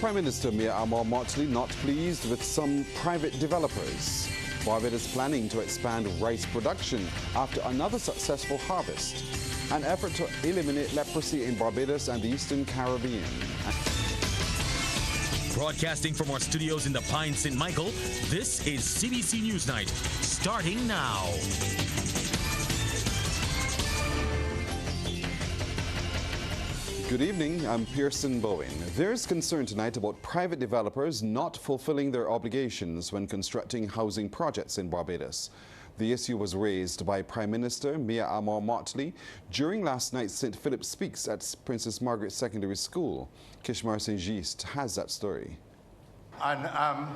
Prime Minister Mia Motley not pleased with some private developers. Barbados planning to expand rice production after another successful harvest. An effort to eliminate leprosy in Barbados and the Eastern Caribbean. Broadcasting from our studios in the Pine St. Michael, this is CBC NewsNight, starting now. Good evening, I'm Pearson Bowen. There's concern tonight about private developers not fulfilling their obligations when constructing housing projects in Barbados. The issue was raised by Prime Minister Mia Motley during last night's St. Philip Speaks at Princess Margaret Secondary School. Kishmar Saint-Gist has that story. And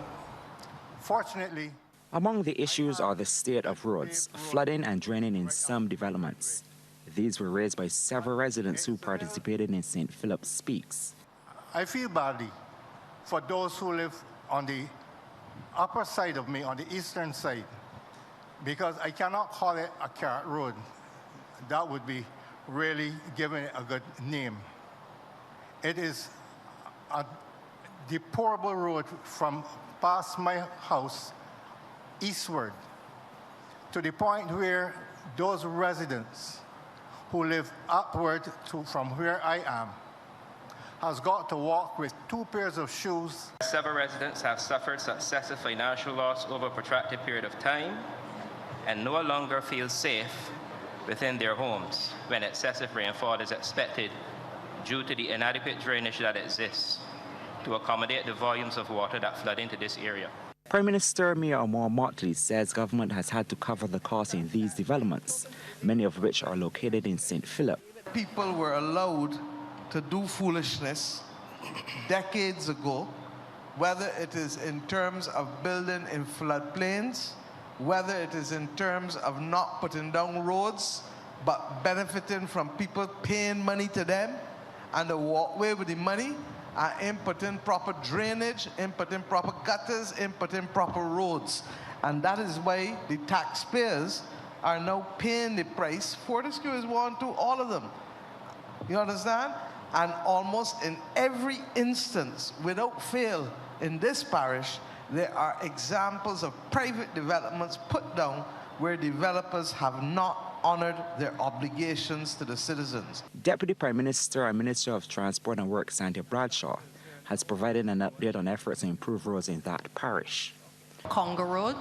fortunately, among the issues are the state of roads, flooding and draining in some developments. These were raised by several residents who participated in St. Philip Speaks. I feel badly for those who live on the upper side of me, on the eastern side, because I cannot call it a carrot road. That would be really giving it a good name. It is a deplorable road from past my house eastward to the point where those residents who live upward from where I am has got to walk with 2 pairs of shoes. Several residents have suffered successive financial loss over a protracted period of time and no longer feel safe within their homes when excessive rainfall is expected due to the inadequate drainage that exists to accommodate the volumes of water that flood into this area. Prime Minister Mia Motley says government has had to cover the costs in these developments, many of which are located in St. Philip. People were allowed to do foolishness decades ago, whether it is in terms of building in floodplains, whether it is in terms of not putting down roads, but benefiting from people paying money to them and the walkway with the money, inputting proper drainage, inputting proper gutters, inputting proper roads. And that is why the taxpayers are now paying the price for the schools, all of them. You understand? And almost in every instance, without fail, in this parish, there are examples of private developments put down where developers have not honored their obligations to the citizens. Deputy Prime Minister and Minister of Transport and Works, Sandy Bradshaw, has provided an update on efforts to improve roads in that parish. Congo Road.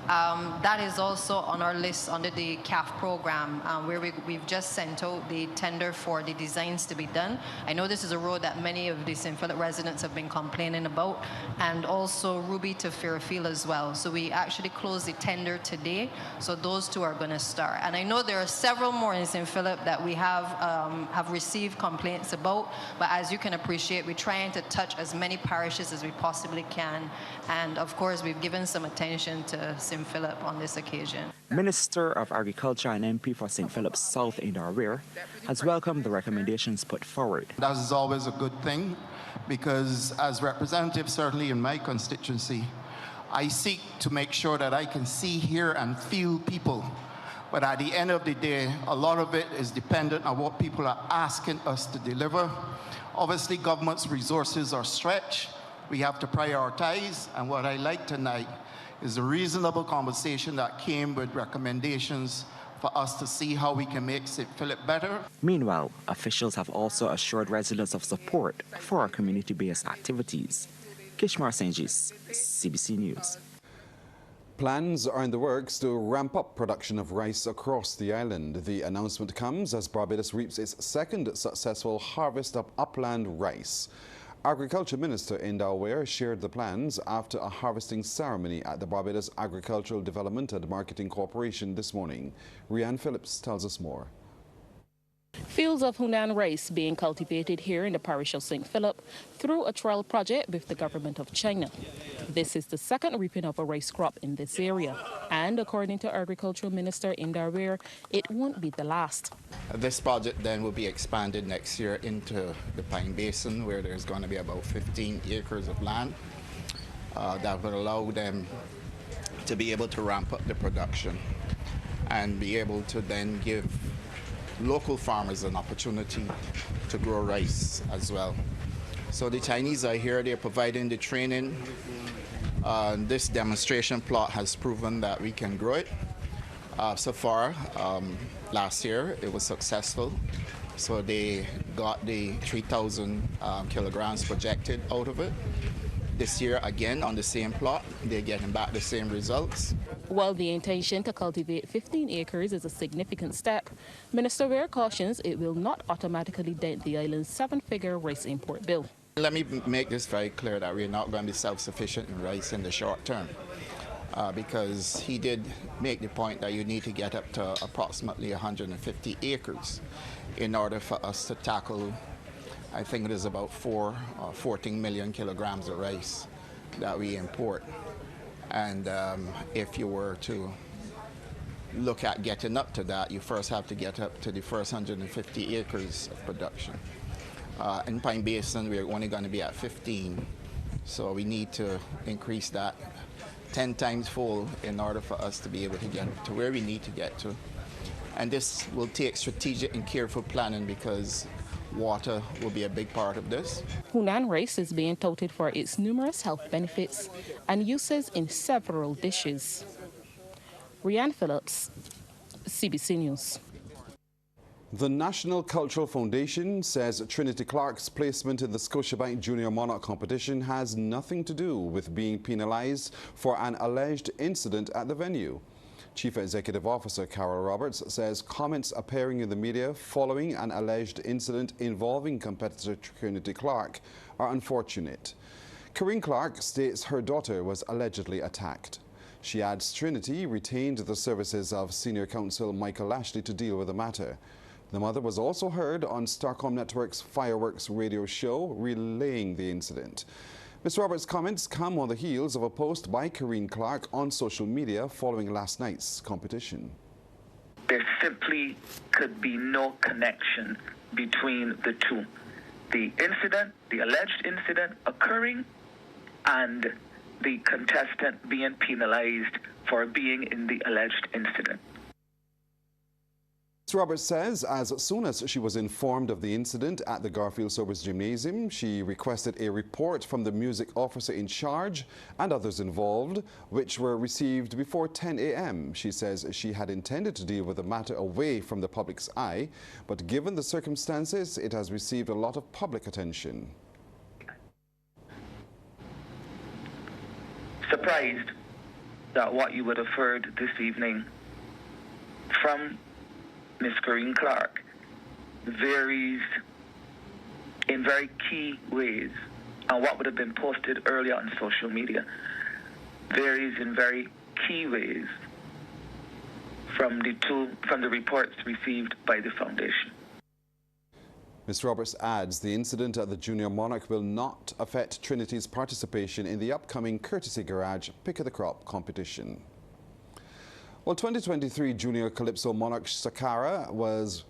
That is also on our list under the CAF program, where we've just sent out the tender for the designs to be done. I know this is a road that many of the St. Philip residents have been complaining about, and also Ruby to Fairfield as well. So we actually closed the tender today, so those two are going to start. And I know there are several more in St. Philip that we have received complaints about, but as you can appreciate, we're trying to touch as many parishes as we possibly can. And of course, we've given some attention to St. Philip on this occasion. Minister of Agriculture and MP for St. Philip South in Darware has welcomed the recommendations put forward. That is always a good thing, because as representative, certainly in my constituency, I seek to make sure that I can see, hear, and feel people. But at the end of the day, a lot of it is dependent on what people are asking us to deliver. Obviously, government's resources are stretched. We have to prioritize, and what I like tonight is a reasonable conversation that came with recommendations for us to see how we can make St. Philip better. Meanwhile, officials have also assured residents of support for our community-based activities. Kishmar Saint-Gist, CBC News. Plans are in the works to ramp up production of rice across the island. The announcement comes as Barbados reaps its second successful harvest of upland rice. Agriculture Minister Inda Ware shared the plans after a harvesting ceremony at the Barbados Agricultural Development and Marketing Corporation this morning. Rianne Phillips tells us more. Fields of Hunan rice being cultivated here in the parish of St. Philip through a trial project with the government of China. This is the second reaping of a rice crop in this area, and according to Agricultural Minister Inda Ware, it won't be the last. This project then will be expanded next year into the Pine Basin, where there's going to be about 15 acres of land that will allow them to be able to ramp up the production and be able to then give local farmers an opportunity to grow rice as well. So the Chinese are here, they're providing the training. This demonstration plot has proven that we can grow it. So far, last year, it was successful. So they got the 3,000 kilograms projected out of it. This year, again, on the same plot, they're getting back the same results. While the intention to cultivate 15 acres is a significant step, Minister Ware cautions it will not automatically dent the island's seven-figure rice import bill. Let me make this very clear that we're not going to be self-sufficient in rice in the short term, because he did make the point that you need to get up to approximately 150 acres in order for us to tackle, I think it is about 14 million kilograms of rice that we import. And if you were to look at getting up to that, you first have to get up to the first 150 acres of production. In Pine Basin, we're only going to be at 15, so we need to increase that 10 times fold in order for us to be able to get to where we need to get to. And this will take strategic and careful planning, because water will be a big part of this. Hunan rice is being touted for its numerous health benefits and uses in several dishes. Rianne Phillips, CBC News. The National Cultural Foundation says Trinity Clark's placement in the Scotiabank Junior Monarch competition has nothing to do with being penalized for an alleged incident at the venue. Chief Executive Officer Carol Roberts says comments appearing in the media following an alleged incident involving competitor Trinity Clark are unfortunate. Corinne Clark states her daughter was allegedly attacked. She adds Trinity retained the services of Senior Counsel Michael Lashley to deal with the matter. The mother was also heard on Starcom Network's Fireworks radio show relaying the incident. Ms. Roberts' comments come on the heels of a post by Corinne Clark on social media following last night's competition. There simply could be no connection between the two. The incident, the alleged incident occurring, and the contestant being penalized for being in the alleged incident. Ms. Roberts says as soon as she was informed of the incident at the Garfield Sobers Gymnasium, she requested a report from the music officer in charge and others involved, which were received before 10 a.m. She says she had intended to deal with the matter away from the public's eye, but given the circumstances, it has received a lot of public attention. Surprised that what you would have heard this evening from Ms. Corinne Clark varies in very key ways, and what would have been posted earlier on social media varies in very key ways from the reports received by the foundation. Ms. Roberts adds the incident at the Junior Monarch will not affect Trinity's participation in the upcoming Courtesy Garage Pick of the Crop competition. Well, 2023 Junior Calypso Monarch Sakara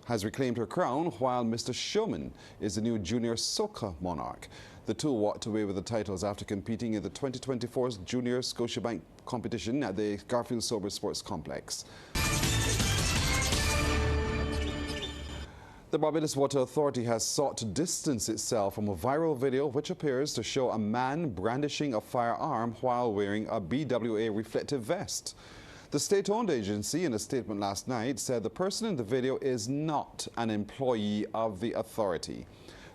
has reclaimed her crown, while Mr. Showman is the new Junior Soca Monarch. The two walked away with the titles after competing in the 2024 Junior Scotiabank competition at the Garfield Sobers Sports Complex. The Barbados Water Authority has sought to distance itself from a viral video which appears to show a man brandishing a firearm while wearing a BWA reflective vest. The state-owned agency, in a statement last night, said the person in the video is not an employee of the authority.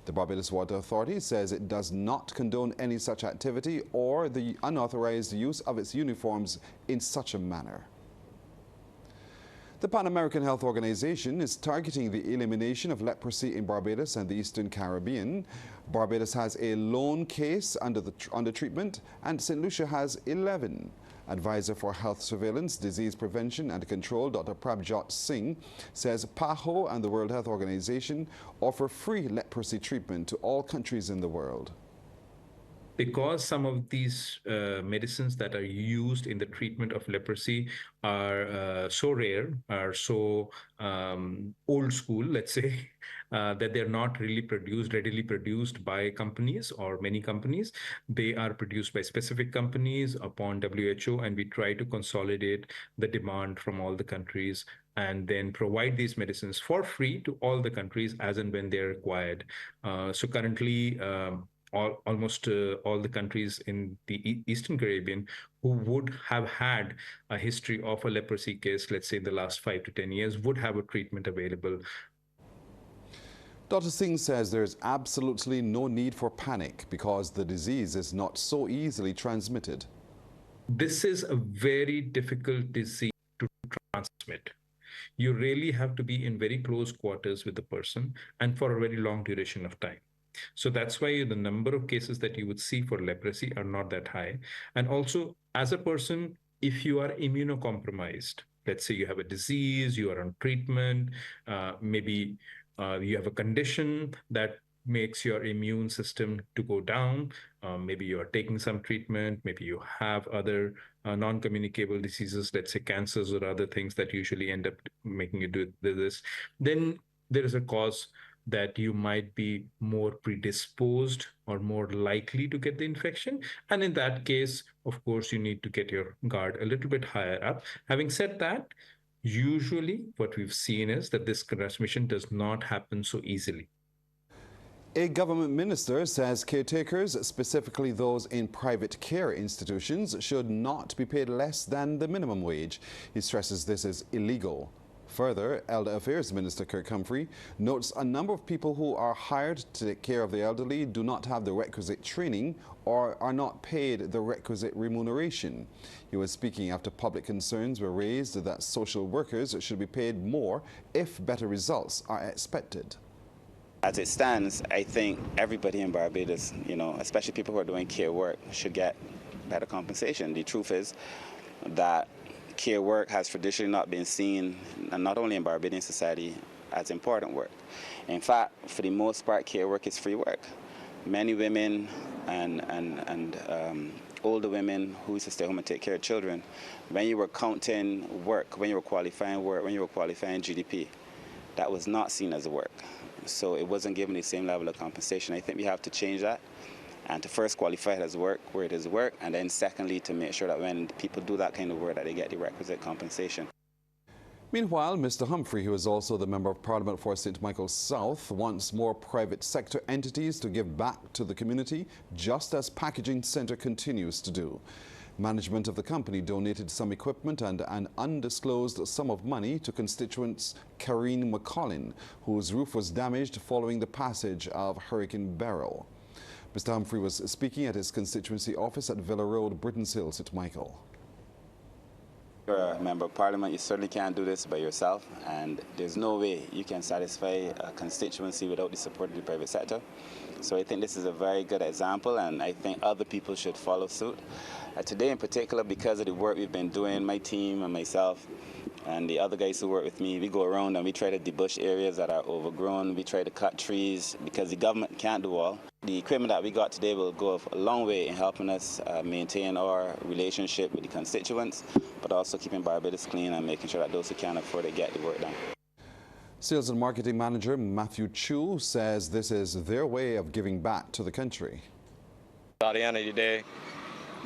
The Barbados Water Authority says it does not condone any such activity or the unauthorized use of its uniforms in such a manner. The Pan American Health Organization is targeting the elimination of leprosy in Barbados and the Eastern Caribbean. Barbados has a lone case under treatment, and St. Lucia has 11. Advisor for Health Surveillance, Disease Prevention and Control, Dr. Prabjot Singh, says PAHO and the World Health Organization offer free leprosy treatment to all countries in the world. Because some of these medicines that are used in the treatment of leprosy are so rare, are so old school, let's say, that they're not really readily produced by companies or many companies. They are produced by specific companies upon WHO, and we try to consolidate the demand from all the countries and then provide these medicines for free to all the countries as and when they're required. So currently, almost all the countries in the Eastern Caribbean who would have had a history of a leprosy case, let's say in the last 5 to 10 years, would have a treatment available. Dr. Singh says there's absolutely no need for panic because the disease is not so easily transmitted. This is a very difficult disease to transmit. You really have to be in very close quarters with the person and for a very long duration of time. So that's why the number of cases that you would see for leprosy are not that high. And also, as a person, if you are immunocompromised, let's say you have a disease, you are on treatment, maybe you have a condition that makes your immune system to go down. Maybe you are taking some treatment. Maybe you have other non-communicable diseases, let's say cancers or other things that usually end up making you do this. Then there is a cause that you might be more predisposed or more likely to get the infection. And in that case, of course, you need to get your guard a little bit higher up. Having said that, usually what we've seen is that this transmission does not happen so easily. A government minister says caretakers, specifically those in private care institutions, should not be paid less than the minimum wage. He stresses this is illegal. Further, Elder Affairs Minister Kirk Humphrey notes a number of people who are hired to take care of the elderly do not have the requisite training or are not paid the requisite remuneration. He was speaking after public concerns were raised that social workers should be paid more if better results are expected. As it stands, I think everybody in Barbados, especially people who are doing care work, should get better compensation. The truth is that care work has traditionally not been seen, and not only in Barbadian society, as important work. In fact, for the most part, care work is free work. Many women and older women who used to stay home and take care of children, when you were counting work, when you were qualifying work, when you were qualifying GDP, that was not seen as a work. So it wasn't given the same level of compensation. I think we have to change that, and to first qualify it as work where it is work, and then secondly to make sure that when people do that kind of work that they get the requisite compensation. Meanwhile, Mr. Humphrey, who is also the Member of Parliament for St. Michael South, wants more private sector entities to give back to the community, just as Packaging Centre continues to do. Management of the company donated some equipment and an undisclosed sum of money to constituents Karine McCollin, whose roof was damaged following the passage of Hurricane Beryl. Mr. Humphrey was speaking at his constituency office at Villa Road, Britain's Hill, St. Michael. You're a Member of Parliament, you certainly can't do this by yourself, and there's no way you can satisfy a constituency without the support of the private sector. So I think this is a very good example, and I think other people should follow suit. Today in particular, because of the work we've been doing, my team and myself and the other guys who work with me, we go around and we try to debush areas that are overgrown. We try to cut trees because the government can't do all. The equipment that we got today will go a long way in helping us maintain our relationship with the constituents, but also keeping Barbados clean and making sure that those who can't afford it get the work done. Sales and Marketing Manager Matthew Chu says this is their way of giving back to the country. At the end of the day,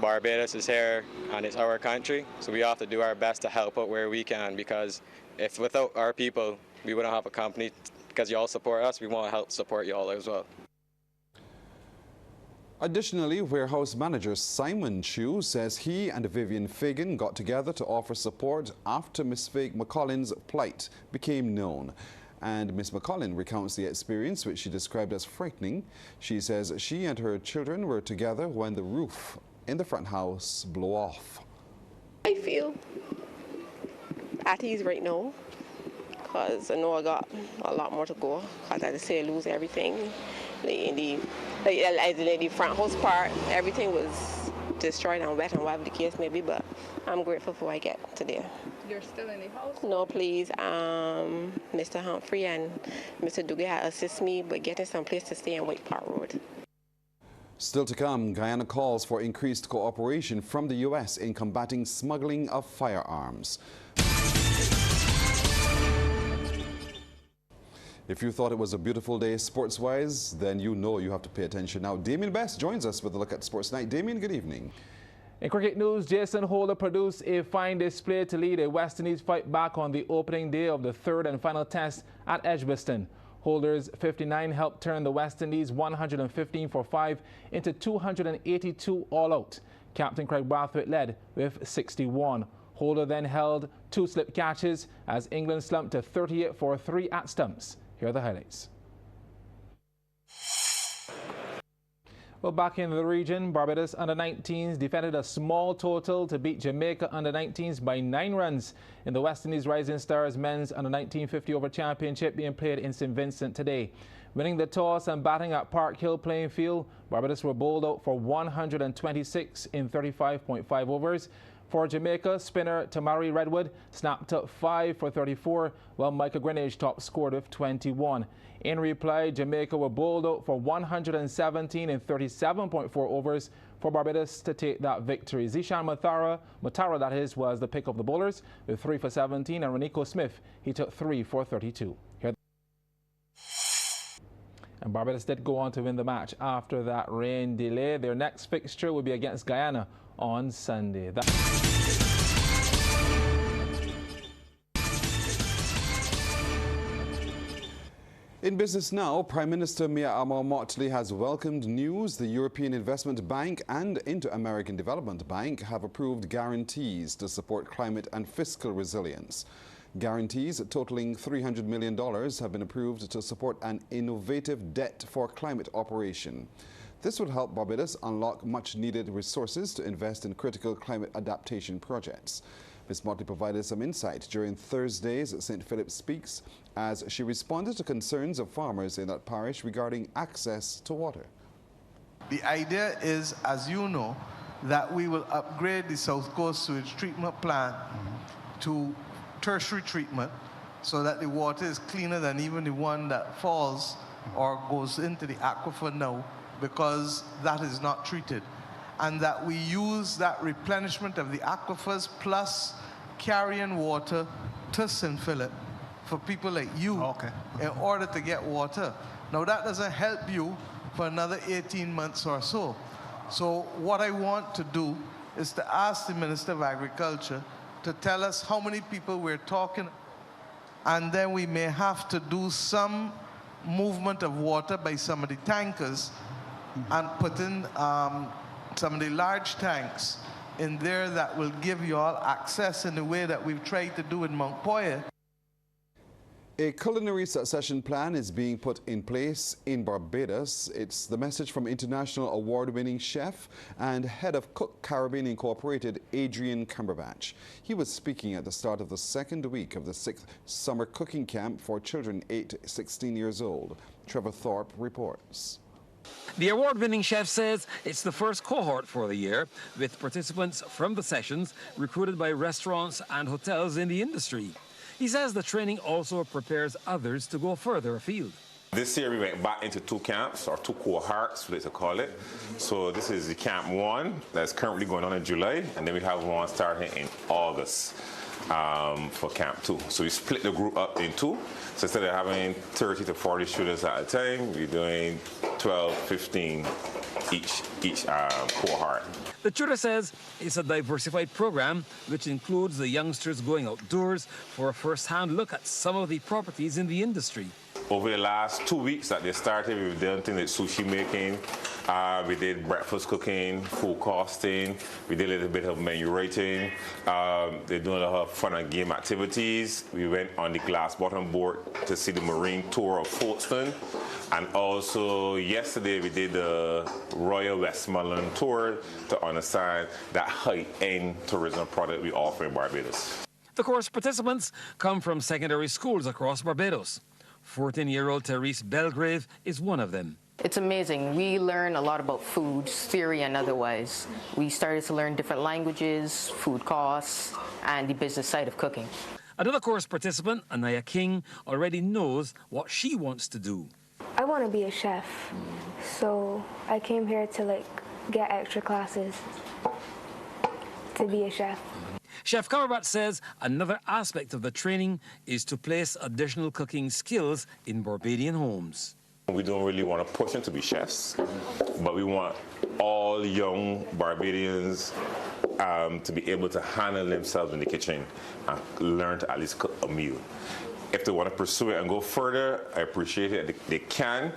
Barbados is here and it's our country, so we have to do our best to help out where we can, because if without our people, we wouldn't have a company. Because you all support us, we want to help support you all as well. Additionally, warehouse manager Simon Chu says he and Vivian Fagan got together to offer support after Ms. McCollin's plight became known. And Ms. McCollin recounts the experience, which she described as frightening. She says she and her children were together when the roof in the front house blew off. I feel at ease right now because I know I got a lot more to go, because I just say I lose everything. In the front house part, everything was destroyed and wet and whatever the case may be, but I'm grateful for what I get today. You're still in the house? No, please. Mr. Humphrey and Mr. Dugan assist me with getting some place to stay in White Park Road. Still to come, Guyana calls for increased cooperation from the U.S. in combating smuggling of firearms. If you thought it was a beautiful day sports-wise, then you know you have to pay attention now. Damien Best joins us with a look at Sports Night. Damien, good evening. In cricket news, Jason Holder produced a fine display to lead a West Indies fight back on the opening day of the third and final test at Edgbaston. Holders 59 helped turn the West Indies 115 for 5 into 282 all out. Captain Craig Brathwaite led with 61. Holder then held 2 slip catches as England slumped to 38 for 3 at stumps. Here are the highlights. Well, back in the region, Barbados under-19s defended a small total to beat Jamaica under-19s by 9 runs in the West Indies Rising Stars men's under-19 50-over championship being played in St. Vincent today. Winning the toss and batting at Park Hill playing field, Barbados were bowled out for 126 in 35.5 overs. For Jamaica, spinner Tamari Redwood snapped up 5 for 34, while Micah Greenidge top scored with 21. In reply, Jamaica were bowled out for 117 in 37.4 overs for Barbados to take that victory. Zishan Matara, that is, was the pick of the bowlers with 3 for 17, and Renico Smith, he took 3 for 32. And Barbados did go on to win the match after that rain delay. Their next fixture will be against Guyana on Sunday. In business now, Prime Minister Mia Amor-Motley has welcomed news the European Investment Bank and Inter-American Development Bank have approved guarantees to support climate and fiscal resilience. Guarantees totaling $300 million have been approved to support an innovative debt for climate operation. This would help Barbados unlock much-needed resources to invest in critical climate adaptation projects. Ms. Motley provided some insight during Thursday's St. Philip Speaks as she responded to concerns of farmers in that parish regarding access to water. The idea is, as you know, that we will upgrade the South Coast sewage treatment plant to tertiary treatment so that the water is cleaner than even the one that falls or goes into the aquifer now, because that is not treated. And that we use that replenishment of the aquifers plus carrying water to St. Philip for people like you in order to get water. Now that doesn't help you for another 18 months or so. So what I want to do is to ask the Minister of Agriculture to tell us how many people we're talking, and then we may have to do some movement of water by some of the tankers and put in some of the large tanks in there that will give you all access in the way that we've tried to do in Mount Poyer. A culinary succession plan is being put in place in Barbados. It's the message from international award-winning chef and head of Cook Caribbean Incorporated, Adrian Cumberbatch. He was speaking at the start of the second week of the 6th summer cooking camp for children 8 to 16 years old. Trevor Thorpe reports. The award-winning chef says it's the first cohort for the year, with participants from the sessions recruited by restaurants and hotels in the industry. He says the training also prepares others to go further afield. This year we went back into 2 camps, or 2 cohorts, we like to call it. So this is the camp 1 that's currently going on in July, and then we have one starting in August for camp 2. So we split the group up in 2. So instead of having 30 to 40 students at a time, we're doing 12, 15 each cohort. The tutor says it's a diversified program which includes the youngsters going outdoors for a first-hand look at some of the properties in the industry. Over the last 2 weeks that they started, we've done things like sushi making, we did breakfast cooking, food costing, we did a little bit of menu writing, they're doing a lot of fun and game activities. We went on the glass bottom board to see the marine tour of Folkestone, and also yesterday we did the Royal Westmoreland tour to understand that high-end tourism product we offer in Barbados. The course participants come from secondary schools across Barbados. 14-year-old Therese Belgrave is one of them. It's amazing. We learn a lot about food, theory and otherwise. We started to learn different languages, food costs, and the business side of cooking. Another course participant, Anaya King, already knows what she wants to do. I want to be a chef, so I came here to get extra classes to be a chef. Chef Cumberbatch says another aspect of the training is to place additional cooking skills in Barbadian homes. We don't really want to push them to be chefs, but we want all young Barbadians to be able to handle themselves in the kitchen and learn to at least cook a meal. If they want to pursue it and go further, I appreciate it. They can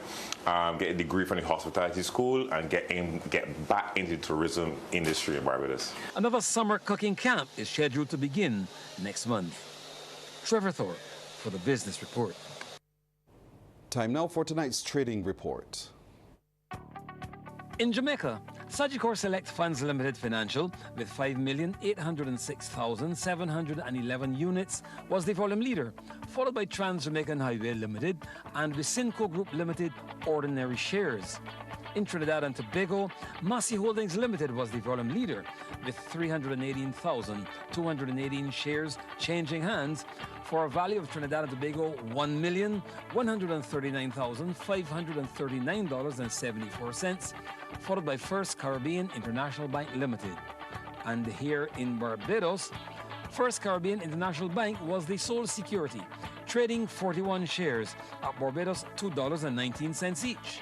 get a degree from the hospitality school and get back into the tourism industry in Barbados. Another summer cooking camp is scheduled to begin next month. Trevor Thorpe for the Business Report. Time now for tonight's trading report. In Jamaica, Sagicor Select Funds Limited Financial, with 5,806,711 units, was the volume leader, followed by Trans-Jamaican Highway Limited and Vicinco Group Limited ordinary shares. In Trinidad and Tobago, Massey Holdings Limited was the volume leader, with 318,218 shares changing hands for a value of Trinidad and Tobago $1,139,539.74, followed by First Caribbean International Bank Limited. And here in Barbados, First Caribbean International Bank was the sole security, trading 41 shares at Barbados $2.19 each.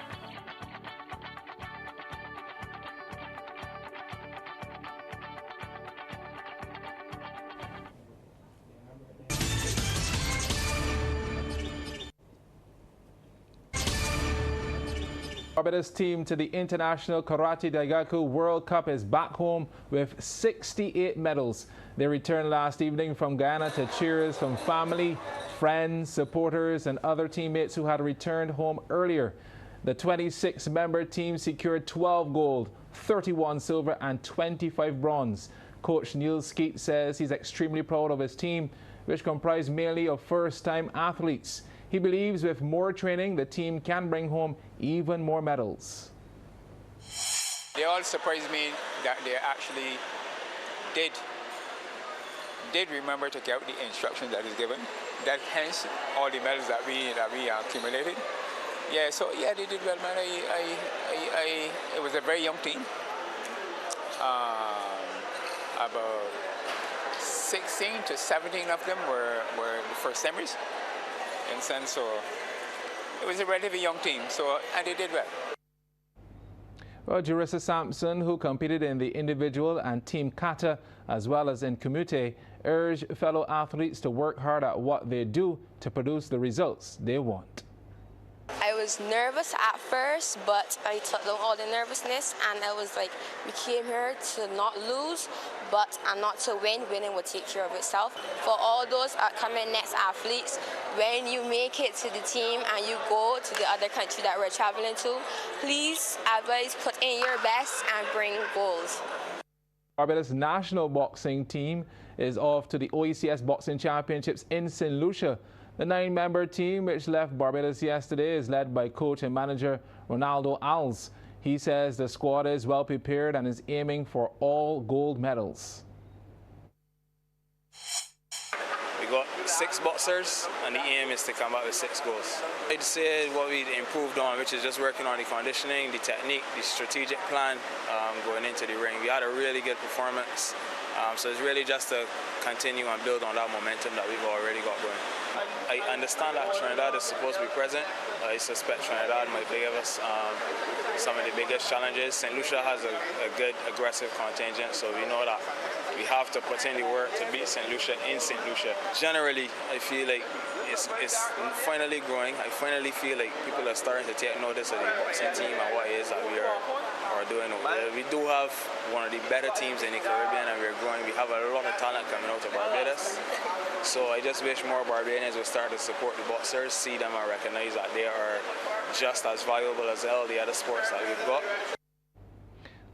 Barbados team to the International Karate Daigaku World Cup is back home with 68 medals. They returned last evening from Guyana to cheers from family, friends, supporters and other teammates who had returned home earlier. The 26-member team secured 12 gold, 31 silver and 25 bronze. Coach Neil Skeet says he's extremely proud of his team, which comprised mainly of first-time athletes. He believes with more training, the team can bring home even more medals. They all surprised me that they actually did remember to carry out the instructions that is given. That hence all the medals that we accumulated. Yeah, so yeah, they did well, man. It was a very young team. About 16 to 17 of them were the first timers. And so it was a relatively young team, and they did well. Well, Jerissa Sampson, who competed in the individual and team kata as well as in kumite, urged fellow athletes to work hard at what they do to produce the results they want. I was nervous at first, but I took down all the nervousness, and I was like, we came here to not lose, and not to win. Winning will take care of itself. For all those upcoming next athletes, when you make it to the team and you go to the other country that we're traveling to, please, advise, put in your best and bring goals. Barbados national boxing team is off to the OECS Boxing Championships in St. Lucia. The 9-member team, which left Barbados yesterday, is led by coach and manager Ronaldo Alves. He says the squad is well prepared and is aiming for all gold medals. We got 6 boxers, and the aim is to come back with 6 goals. I'd say what we improved on, which is just working on the conditioning, the technique, the strategic plan going into the ring. We had a really good performance, so it's really just to continue and build on that momentum that we've already got going. I understand that Trinidad is supposed to be present. I suspect Trinidad might give us some of the biggest challenges. St. Lucia has a good, aggressive contingent, so we know that we have to put in the work to beat St. Lucia in St. Lucia. Generally, I feel like it's finally growing. I finally feel like people are starting to take notice of the boxing team and what it is that we are doing over there. We do have one of the better teams in the Caribbean, and we're growing. We have a lot of talent coming out of Barbados. So I just wish more Barbadians would start to support the boxers, see them and recognize that they are just as valuable as all the other sports that we've got.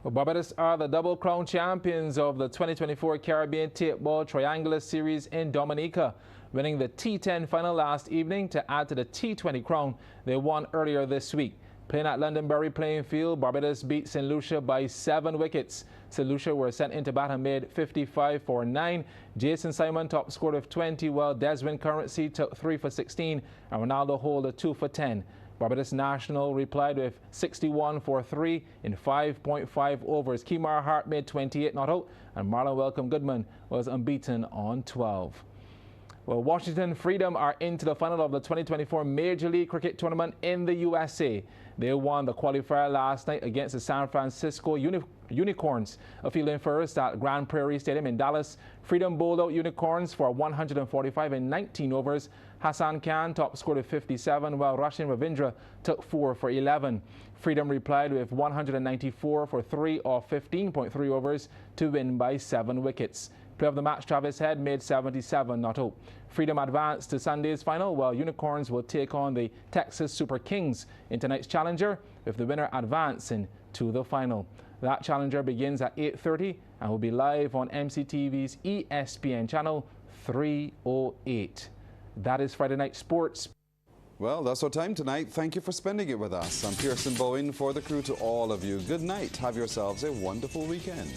Well, Barbados are the double crown champions of the 2024 Caribbean Tape Ball Triangular Series in Dominica, winning the T10 final last evening to add to the T20 crown they won earlier this week. Playing at Londonderry playing field, Barbados beat St. Lucia by 7 wickets. St. Lucia were sent into bat and made 55 for 9. Jason Simon top scored with 20, while Desmond Currency took 3 for 16 and Ronaldo Holder 2 for 10. Barbados National replied with 61 for 3 in 5.5 overs. Kemar Hart made 28 not out, and Marlon Welcome Goodman was unbeaten on 12. Well, Washington Freedom are into the final of the 2024 Major League Cricket Tournament in the USA. They won the qualifier last night against the San Francisco Unicorns, fielding first at Grand Prairie Stadium in Dallas. Freedom bowled out Unicorns for 145 in 19 overs Hassan Khan top scored with 57, while Russian Ravindra took 4 for 11. Freedom replied with 194 for 3 off 15.3 overs to win by 7 wickets. Player of the match Travis Head made 77 not out. Freedom advanced to Sunday's final, while Unicorns will take on the Texas Super Kings in tonight's challenger, with the winner advancing to the final. That challenger begins at 8:30 and will be live on MCTV's ESPN channel 308. That is Friday Night Sports. Well, that's our time tonight. Thank you for spending it with us. I'm Pearson Bowen for the crew. To all of you, good night. Have yourselves a wonderful weekend.